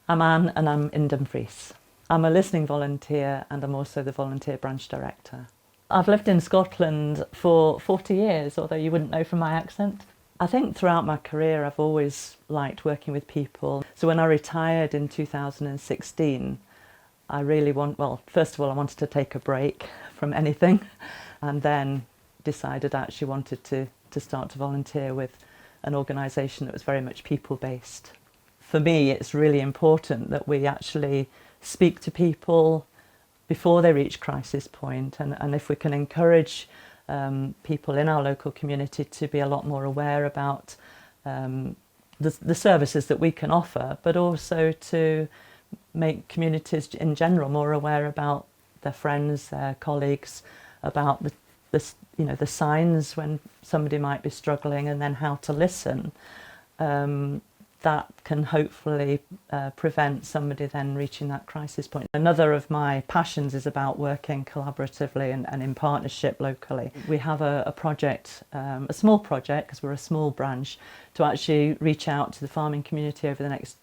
I'm Anne and I'm in Dumfries. I'm a listening volunteer and I'm also the volunteer branch director. I've lived in Scotland for 40 years, although you wouldn't know from my accent. I think throughout my career I've always liked working with people. So when I retired in 2016, first of all I wanted to take a break from anything and then decided I actually wanted to start to volunteer with an organisation that was very much people-based. For me, it's really important that we actually speak to people before they reach crisis point, and if we can encourage people in our local community to be a lot more aware about the services that we can offer, but also to make communities in general more aware about their friends, their colleagues, about the signs when somebody might be struggling, and then how to listen. That can hopefully prevent somebody then reaching that crisis point. Another of my passions is about working collaboratively and in partnership locally. We have a project, a small project, because we're a small branch, to actually reach out to the farming community over the next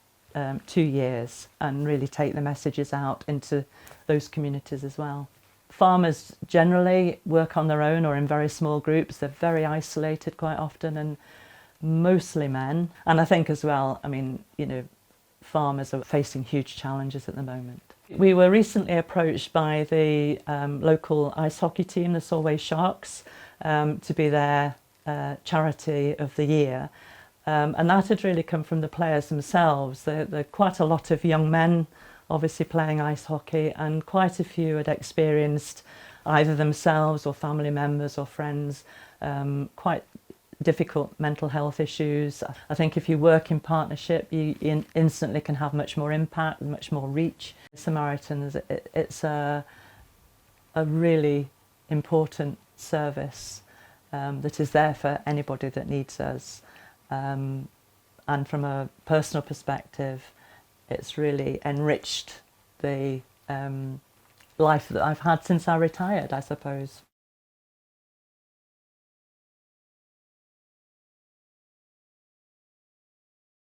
2 years and really take the messages out into those communities as well. Farmers generally work on their own or in very small groups. They're very isolated quite often, and mostly men. And I think as well, farmers are facing huge challenges at the moment. We were recently approached by the local ice hockey team, the Solway Sharks, to be their charity of the year. And that had really come from the players themselves. There are quite a lot of young men obviously playing ice hockey, and quite a few had experienced, either themselves or family members or friends, quite difficult mental health issues. I think if you work in partnership, you instantly can have much more impact and much more reach. Samaritans, it's a really important service that is there for anybody that needs us. And from a personal perspective, it's really enriched the life that I've had since I retired, I suppose.